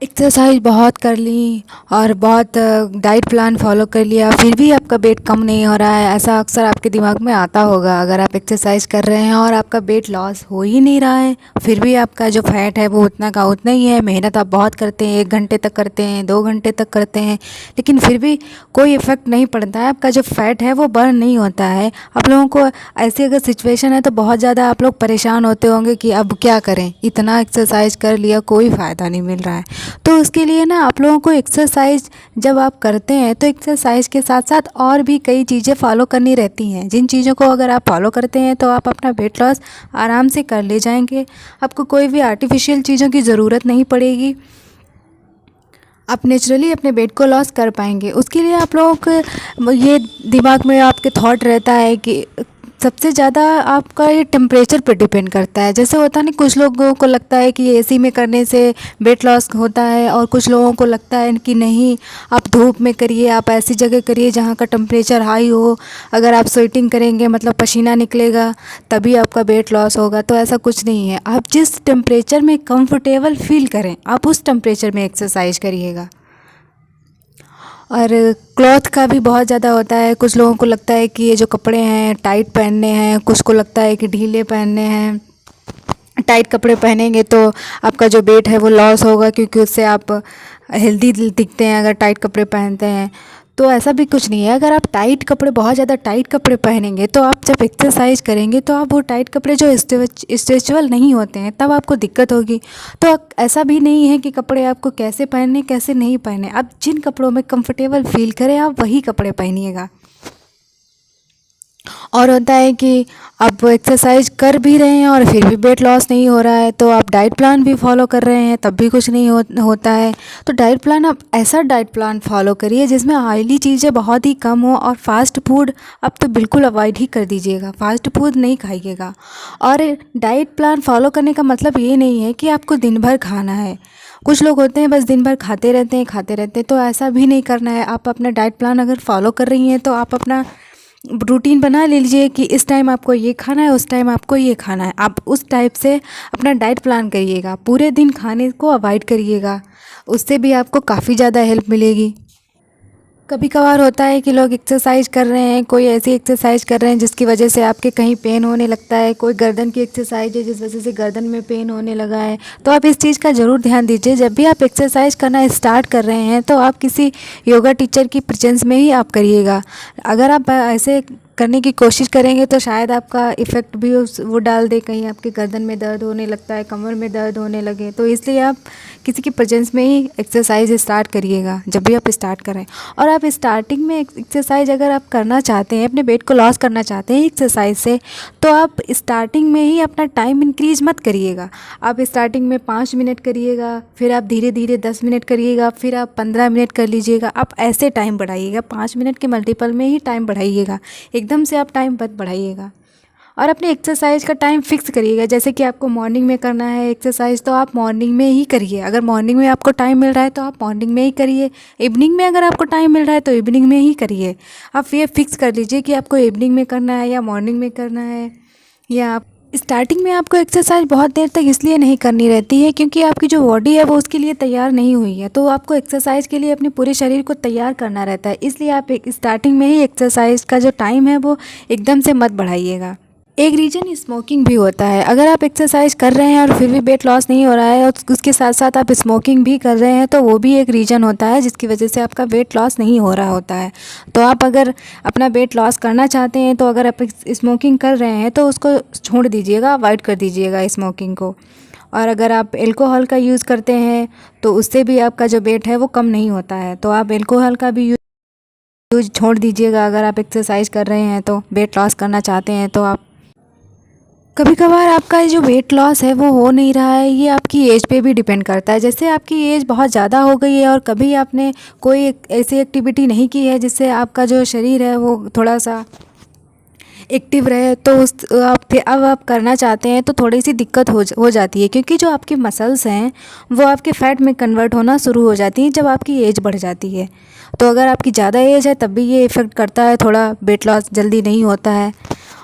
Exercise बहुत कर ली और बहुत डाइट प्लान फॉलो कर लिया, फिर भी आपका वेट कम नहीं हो रहा है। ऐसा अक्सर आपके दिमाग में आता होगा। अगर आप एक्सरसाइज कर रहे हैं और आपका वेट लॉस हो ही नहीं रहा है, फिर भी आपका जो फैट है वो उतना का उतना ही है। मेहनत आप बहुत करते हैं, 1 घंटे तक करते हैं, 2 घंटे तक करते हैं, लेकिन फिर भी कोई इफ़ेक्ट नहीं पड़ता है। आपका जो फैट है वो बर्न नहीं होता है। आप लोगों को ऐसी अगर सिचुएशन है तो बहुत ज़्यादा आप लोग परेशान होते होंगे कि अब क्या करें, इतना एक्सरसाइज कर लिया, कोई फ़ायदा नहीं मिल रहा है। तो उसके लिए ना आप लोगों को एक्सरसाइज जब आप करते हैं तो एक्सरसाइज के साथ साथ और भी कई चीज़ें फॉलो करनी रहती हैं, जिन चीज़ों को अगर आप फॉलो करते हैं तो आप अपना वेट लॉस आराम से कर ले जाएंगे। आपको कोई भी आर्टिफिशियल चीज़ों की ज़रूरत नहीं पड़ेगी। आप नेचुरली अपने वेट को लॉस कर पाएंगे। उसके लिए आप लोगों को ये दिमाग में आपके थॉट रहता है कि सबसे ज़्यादा आपका ये टेम्परेचर पर डिपेंड करता है। जैसे होता है ना, कुछ लोगों को लगता है कि एसी में करने से वेट लॉस होता है, और कुछ लोगों को लगता है कि नहीं, आप धूप में करिए, आप ऐसी जगह करिए जहाँ का टेम्परेचर हाई हो। अगर आप स्वेटिंग करेंगे मतलब पसीना निकलेगा, तभी आपका वेट लॉस होगा। तो ऐसा कुछ नहीं है। आप जिस टेम्परेचर में कंफर्टेबल फील करें, आप उस टेम्परेचर में एक्सरसाइज करिएगा। और क्लॉथ का भी बहुत ज़्यादा होता है। कुछ लोगों को लगता है कि ये जो कपड़े हैं टाइट पहनने हैं, कुछ को लगता है कि ढीले पहनने हैं। टाइट कपड़े पहनेंगे तो आपका जो वेट है वो लॉस होगा, क्योंकि उससे आप हेल्दी दिखते हैं अगर टाइट कपड़े पहनते हैं। तो ऐसा भी कुछ नहीं है। अगर आप टाइट कपड़े, बहुत ज़्यादा टाइट कपड़े पहनेंगे तो आप जब एक्सरसाइज करेंगे तो आप वो टाइट कपड़े जो स्ट्रेचेबल नहीं होते हैं तब आपको दिक्कत होगी। तो ऐसा भी नहीं है कि कपड़े आपको कैसे पहनने कैसे नहीं पहने। आप जिन कपड़ों में कंफर्टेबल फील करें आप वही कपड़े पहनिएगा। और होता है कि आप एक्सरसाइज कर भी रहे हैं और फिर भी वेट लॉस नहीं हो रहा है, तो आप डाइट प्लान भी फॉलो कर रहे हैं तब भी कुछ नहीं होता है। तो डाइट प्लान, आप ऐसा डाइट प्लान फॉलो करिए जिसमें ऑयली चीज़ें बहुत ही कम हो, और फास्ट फूड अब तो बिल्कुल अवॉइड ही कर दीजिएगा। फास्ट फूड नहीं खाइएगा। और डाइट प्लान फॉलो करने का मतलब ये नहीं है कि आपको दिन भर खाना है। कुछ लोग होते हैं बस दिन भर खाते रहते हैं खाते रहते हैं, तो ऐसा भी नहीं करना है। आप अपना डाइट प्लान अगर फॉलो कर रही हैं तो आप अपना रूटीन बना लीजिए कि इस टाइम आपको ये खाना है, उस टाइम आपको ये खाना है। आप उस टाइप से अपना डाइट प्लान करिएगा। पूरे दिन खाने को अवॉइड करिएगा, उससे भी आपको काफ़ी ज़्यादा हेल्प मिलेगी। कभी कभार होता है कि लोग एक्सरसाइज कर रहे हैं, कोई ऐसी एक्सरसाइज कर रहे हैं जिसकी वजह से आपके कहीं पेन होने लगता है, कोई गर्दन की एक्सरसाइज है जिस वजह से गर्दन में पेन होने लगा है। तो आप इस चीज़ का ज़रूर ध्यान दीजिए। जब भी आप एक्सरसाइज करना स्टार्ट कर रहे हैं तो आप किसी योगा टीचर की प्रेजेंस में ही आप करिएगा। अगर आप ऐसे करने की कोशिश करेंगे तो शायद आपका इफ़ेक्ट भी वो डाल दे, कहीं आपके गर्दन में दर्द होने लगता है, कमर में दर्द होने लगे। तो इसलिए आप किसी की प्रेजेंस में ही एक्सरसाइज स्टार्ट करिएगा जब भी आप स्टार्ट करें। और आप स्टार्टिंग में एक्सरसाइज अगर आप करना चाहते हैं, अपने वेट को लॉस करना चाहते हैं एक्सरसाइज से, तो आप स्टार्टिंग में ही अपना टाइम इंक्रीज मत करिएगा। आप स्टार्टिंग में 5 मिनट करिएगा, फिर आप धीरे धीरे 10 मिनट करिएगा, फिर आप 15 मिनट कर लीजिएगा। आप ऐसे टाइम बढ़ाइएगा, 5 मिनट के मल्टीपल में ही टाइम बढ़ाइएगा। एकदम से आप टाइम मत बढ़ाइएगा। और अपने एक्सरसाइज का टाइम फिक्स करिएगा। जैसे कि आपको मॉर्निंग में करना है एक्सरसाइज तो आप मॉर्निंग में ही करिए। अगर मॉर्निंग में आपको टाइम मिल रहा है तो आप मॉर्निंग में ही करिए। इवनिंग में अगर आपको टाइम मिल रहा है तो इवनिंग में ही करिए। आप ये फिक्स कर लीजिए कि आपको इवनिंग में करना है या मॉर्निंग में करना है। या आप स्टार्टिंग में आपको एक्सरसाइज बहुत देर तक इसलिए नहीं करनी रहती है क्योंकि आपकी जो बॉडी है वो उसके लिए तैयार नहीं हुई है। तो आपको एक्सरसाइज के लिए अपने पूरे शरीर को तैयार करना रहता है, इसलिए आप स्टार्टिंग में ही एक्सरसाइज का जो टाइम है वो एकदम से मत बढ़ाइएगा। एक रीज़न स्मोकिंग भी होता है। अगर आप एक्सरसाइज कर रहे हैं और फिर भी वेट लॉस नहीं हो रहा है और उसके साथ साथ आप स्मोकिंग भी कर रहे हैं तो वो भी एक रीज़न होता है जिसकी वजह से आपका वेट लॉस नहीं हो रहा होता है। तो आप अगर अपना वेट लॉस करना चाहते हैं तो अगर आप स्मोकिंग कर रहे हैं तो उसको छोड़ दीजिएगा, अवॉइड कर दीजिएगा स्मोकिंग को। और अगर आप एल्कोहल का यूज़ करते हैं तो उससे भी आपका जो वेट है वो कम नहीं होता है। तो आप एल्कोहल का भी यूज़ छोड़ दीजिएगा। अगर आप एक्सरसाइज कर रहे हैं तो वेट लॉस करना चाहते हैं तो आप कभी कभार आपका जो वेट लॉस है वो हो नहीं रहा है, ये आपकी एज पे भी डिपेंड करता है। जैसे आपकी एज बहुत ज़्यादा हो गई है और कभी आपने कोई ऐसी एक्टिविटी नहीं की है जिससे आपका जो शरीर है वो थोड़ा सा एक्टिव रहे, तो उस आप फिर अब आप करना चाहते हैं तो थोड़ी सी दिक्कत हो जाती है, क्योंकि जो आपके मसल्स हैं वो आपके फ़ैट में कन्वर्ट होना शुरू हो जाती हैं जब आपकी एज बढ़ जाती है। तो अगर आपकी ज़्यादा एज है तब भी ये इफ़ेक्ट करता है, थोड़ा वेट लॉस जल्दी नहीं होता है।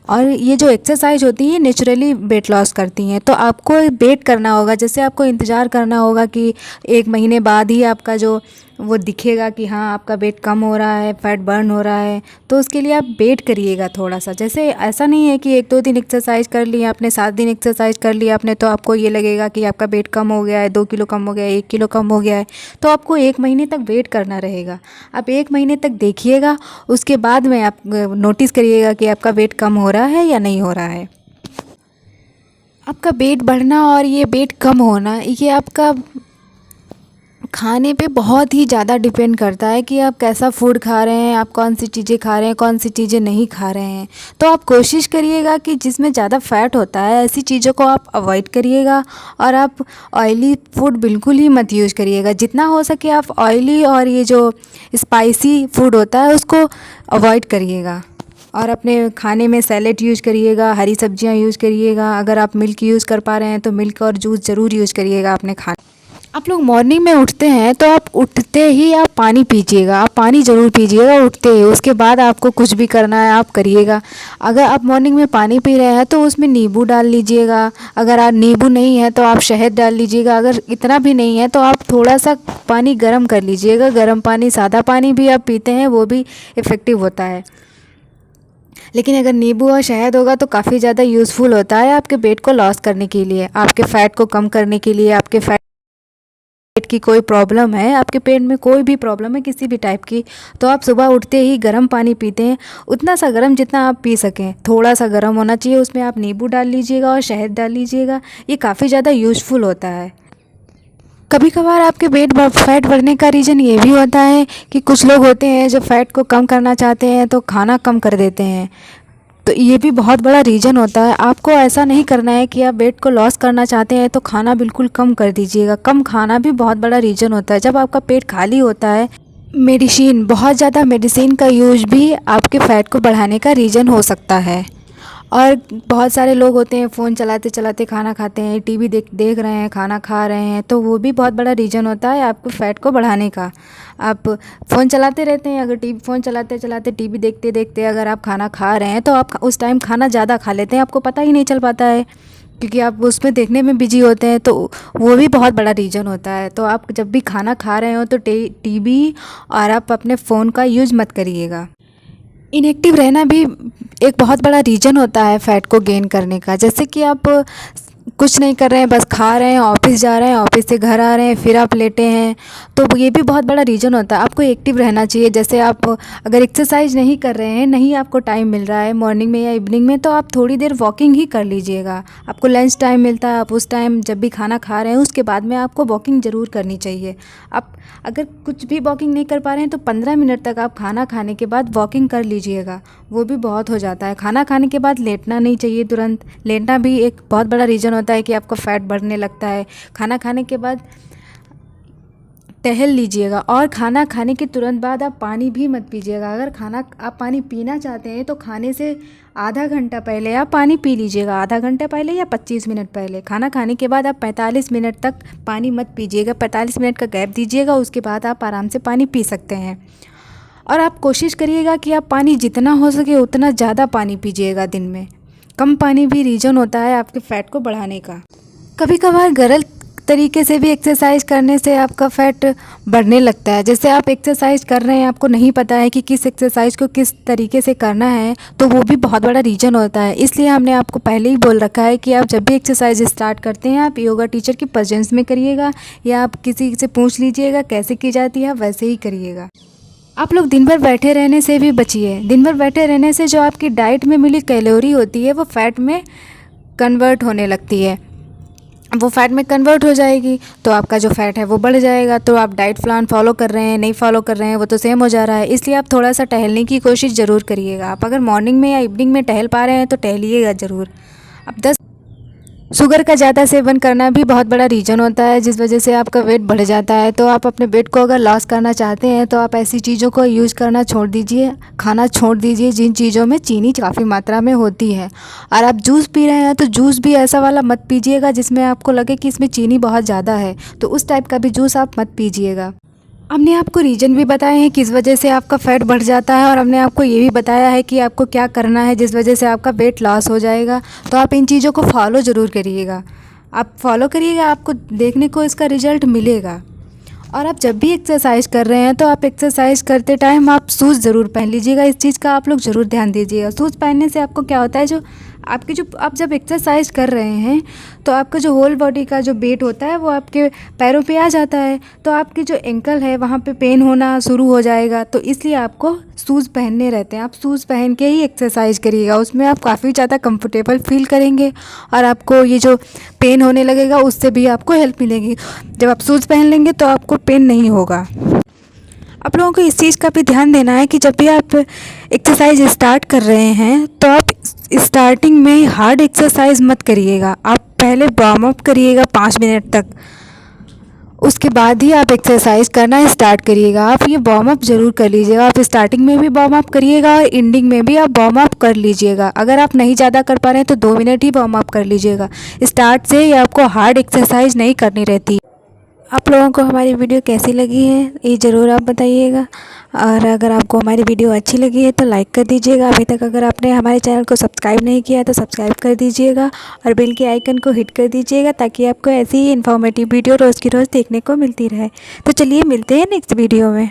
और ये जो एक्सरसाइज होती है नेचुरली वेट लॉस करती हैं। तो आपको वेट करना होगा, जैसे आपको इंतज़ार करना होगा कि 1 महीने बाद ही आपका जो वो दिखेगा कि हाँ आपका वेट कम हो रहा है, फैट बर्न हो रहा है। तो उसके लिए आप वेट करिएगा थोड़ा सा। जैसे ऐसा नहीं है कि 1-2 दिन एक्सरसाइज कर लिया आपने, 7 दिन एक्सरसाइज कर लिया आपने तो आपको ये लगेगा कि आपका वेट कम हो गया है, 2 किलो कम हो गया है, 1 किलो कम हो गया है। तो आपको 1 महीने तक वेट करना रहेगा। आप 1 महीने तक देखिएगा, उसके बाद में आप नोटिस करिएगा कि आपका वेट कम हो रहा है या नहीं हो रहा है। आपका वेट बढ़ना और ये वेट कम होना ये आपका खाने पे बहुत ही ज़्यादा डिपेंड करता है कि आप कैसा फूड खा रहे हैं, आप कौन सी चीज़ें खा रहे हैं, कौन सी चीज़ें नहीं खा रहे हैं। तो आप कोशिश करिएगा कि जिसमें ज़्यादा फ़ैट होता है ऐसी चीज़ों को आप अवॉइड करिएगा। और आप ऑयली फूड बिल्कुल ही मत यूज़ करिएगा। जितना हो सके आप ऑयली और ये जो स्पाइसी फूड होता है उसको अवॉइड करिएगा। और अपने खाने में सैलेड यूज़ करिएगा, हरी सब्जियां यूज़ करिएगा। अगर आप मिल्क यूज़ कर पा रहे हैं तो मिल्क और जूस ज़रूर यूज़ करिएगा अपने खाने। आप लोग मॉर्निंग में उठते हैं तो आप उठते ही आप पानी पीजिएगा, आप पानी ज़रूर पीजिएगा उठते ही। उसके बाद आपको कुछ भी करना है आप करिएगा। अगर आप मॉर्निंग में पानी पी रहे हैं तो उसमें नींबू डाल लीजिएगा। अगर आप नींबू नहीं है तो आप शहद डाल लीजिएगा। अगर इतना भी नहीं है तो आप थोड़ा सा पानी गर्म कर लीजिएगा। गर्म पानी, सादा पानी भी आप पीते हैं वो भी इफ़ेक्टिव होता है। लेकिन अगर नींबू और शहद होगा तो काफ़ी ज़्यादा यूज़फुल होता है आपके वेट को लॉस करने के लिए, आपके फ़ैट को कम करने के लिए। आपके पेट की कोई प्रॉब्लम है, आपके पेट में कोई भी प्रॉब्लम है किसी भी टाइप की, तो आप सुबह उठते ही गर्म पानी पीते हैं। उतना सा गर्म जितना आप पी सकें, थोड़ा सा गर्म होना चाहिए। उसमें आप नींबू डाल लीजिएगा और शहद डाल लीजिएगा। ये काफ़ी ज़्यादा यूज़फुल होता है। कभी कभार आपके फैट बढ़ने का रीज़न ये भी होता है कि कुछ लोग होते हैं जो फैट को कम करना चाहते हैं तो खाना कम कर देते हैं। तो ये भी बहुत बड़ा रीज़न होता है। आपको ऐसा नहीं करना है कि आप वेट को लॉस करना चाहते हैं तो खाना बिल्कुल कम कर दीजिएगा। कम खाना भी बहुत बड़ा रीज़न होता है। जब आपका पेट खाली होता है, बहुत ज़्यादा मेडिसिन का यूज भी आपके फ़ैट को बढ़ाने का रीज़न हो सकता है। और बहुत सारे लोग होते हैं फ़ोन चलाते चलाते खाना खाते हैं, टीवी देख रहे हैं, खाना खा रहे हैं, तो वो भी बहुत बड़ा रीज़न होता है आपको फ़ैट को बढ़ाने का। आप फ़ोन चलाते रहते हैं, अगर फ़ोन चलाते चलाते टीवी देखते देखते अगर आप खाना खा रहे हैं तो आप उस टाइम खाना ज़्यादा खा लेते हैं, आपको पता ही नहीं चल पाता है क्योंकि आप उसमें देखने में बिजी होते हैं। तो वो भी बहुत बड़ा रीज़न होता है। तो आप जब भी खाना खा रहे हो तो टीवी और आप अपने फ़ोन का यूज़ मत करिएगा। इनएक्टिव रहना भी एक बहुत बड़ा रीज़न होता है फ़ैट को गेन करने का। जैसे कि आप कुछ नहीं कर रहे हैं, बस खा रहे हैं, ऑफिस जा रहे हैं, ऑफिस से घर आ रहे हैं, फिर आप लेटे हैं, तो ये भी बहुत बड़ा रीज़न होता है। आपको एक्टिव रहना चाहिए। जैसे आप अगर एक्सरसाइज नहीं कर रहे हैं, नहीं आपको टाइम मिल रहा है मॉर्निंग में या इवनिंग में, तो आप थोड़ी देर वॉकिंग ही कर लीजिएगा। आपको लंच टाइम मिलता है, आप उस टाइम जब भी खाना खा रहे हैं उसके बाद में आपको वॉकिंग ज़रूर करनी चाहिए। आप अगर कुछ भी वॉकिंग नहीं कर पा रहे हैं तो 15 मिनट तक आप खाना खाने के बाद वॉकिंग कर लीजिएगा, वो भी बहुत हो जाता है। खाना खाने के बाद लेटना नहीं चाहिए तुरंत। लेटना भी एक बहुत बड़ा रीज़न होता है कि आपका फ़ैट बढ़ने लगता है। खाना खाने के बाद टहल लीजिएगा और खाना खाने के तुरंत बाद आप पानी भी मत पीजिएगा। अगर आप पानी पीना चाहते हैं तो खाने से आधा घंटा पहले आप पानी पी लीजिएगा, आधा घंटा पहले या 25 मिनट पहले। खाना खाने के बाद आप 45 मिनट तक पानी मत पीजिएगा, 45 मिनट का गैप दीजिएगा, उसके बाद आप आराम से पानी पी सकते हैं। और आप कोशिश करिएगा कि आप पानी जितना हो सके उतना ज़्यादा पानी पीजिएगा दिन में। कम पानी भी रीज़न होता है आपके फ़ैट को बढ़ाने का। कभी कभार गलत तरीके से भी एक्सरसाइज करने से आपका फ़ैट बढ़ने लगता है। जैसे आप एक्सरसाइज कर रहे हैं, आपको नहीं पता है कि किस एक्सरसाइज को किस तरीके से करना है, तो वो भी बहुत बड़ा रीज़न होता है। इसलिए हमने आपको पहले ही बोल रखा है कि आप जब भी एक्सरसाइज स्टार्ट करते हैं आप योगा टीचर की प्रेजेंस में करिएगा या आप किसी से पूछ लीजिएगा कैसे की जाती है, वैसे ही करिएगा। आप लोग दिन भर बैठे रहने से भी बचिए। दिन भर बैठे रहने से जो आपकी डाइट में मिली कैलोरी होती है वो फ़ैट में कन्वर्ट होने लगती है, वो फ़ैट में कन्वर्ट हो जाएगी तो आपका जो फ़ैट है वो बढ़ जाएगा। तो आप डाइट प्लान फॉलो कर रहे हैं, नहीं फॉलो कर रहे हैं, वो तो सेम हो जा रहा है। इसलिए आप थोड़ा सा टहलने की कोशिश ज़रूर करिएगा। आप अगर मॉर्निंग में या इवनिंग में टहल पा रहे हैं तो टहलिएगा ज़रूर। अब शुगर का ज़्यादा सेवन करना भी बहुत बड़ा रीज़न होता है जिस वजह से आपका वेट बढ़ जाता है। तो आप अपने वेट को अगर लॉस करना चाहते हैं तो आप ऐसी चीज़ों को यूज़ करना छोड़ दीजिए, खाना छोड़ दीजिए जिन चीज़ों में चीनी काफ़ी मात्रा में होती है। और आप जूस पी रहे हैं तो जूस भी ऐसा वाला मत पीजिएगा जिसमें आपको लगे कि इसमें चीनी बहुत ज़्यादा है, तो उस टाइप का भी जूस आप मत पीजिएगा। हमने आपको रीज़न भी बताए हैं किस वजह से आपका फ़ैट बढ़ जाता है, और हमने आपको ये भी बताया है कि आपको क्या करना है जिस वजह से आपका वेट लॉस हो जाएगा। तो आप इन चीज़ों को फॉलो ज़रूर करिएगा। आप फॉलो करिएगा, आपको देखने को इसका रिज़ल्ट मिलेगा। और आप जब भी एक्सरसाइज कर रहे हैं तो आप एक्सरसाइज करते टाइम आप शूज़ ज़रूर पहन लीजिएगा। इस चीज़ का आप लोग ज़रूर ध्यान दीजिएगा। शूज़ पहनने से आपको क्या होता है, जो आप जब एक्सरसाइज कर रहे हैं तो आपका जो होल बॉडी का जो वेट होता है वो आपके पैरों पे आ जाता है, तो आपकी जो एंकल है वहाँ पे पेन होना शुरू हो जाएगा। तो इसलिए आपको शूज़ पहनने रहते हैं। आप शूज़ पहन के ही एक्सरसाइज करिएगा, उसमें आप काफ़ी ज़्यादा कंफर्टेबल फील करेंगे और आपको ये जो पेन होने लगेगा उससे भी आपको हेल्प मिलेगी। जब आप शूज़ पहन लेंगे तो आपको पेन नहीं होगा। आप लोगों को इस चीज़ का भी ध्यान देना है कि जब भी आप एक्सरसाइज स्टार्ट कर रहे हैं तो आप स्टार्टिंग में हार्ड एक्सरसाइज मत करिएगा। आप पहले वार्म अप करिएगा 5 मिनट तक, उसके बाद ही आप एक्सरसाइज करना स्टार्ट करिएगा। आप ये वार्म अप ज़रूर कर लीजिएगा। आप स्टार्टिंग में भी वार्म अप करिएगा और एंडिंग में भी आप वार्म अप कर लीजिएगा। अगर आप नहीं ज़्यादा कर पा रहे हैं तो 2 मिनट ही वार्म अप कर लीजिएगा। स्टार्ट से ही आपको हार्ड एक्सरसाइज नहीं करनी रहती। आप लोगों को हमारी वीडियो कैसी लगी है ये ज़रूर आप बताइएगा, और अगर आपको हमारी वीडियो अच्छी लगी है तो लाइक कर दीजिएगा। अभी तक अगर आपने हमारे चैनल को सब्सक्राइब नहीं किया है तो सब्सक्राइब कर दीजिएगा और बेल के आइकन को हिट कर दीजिएगा, ताकि आपको ऐसी ही इन्फॉर्मेटिव वीडियो रोज़ की रोज़ देखने को मिलती रहे। तो चलिए मिलते हैं नेक्स्ट वीडियो में।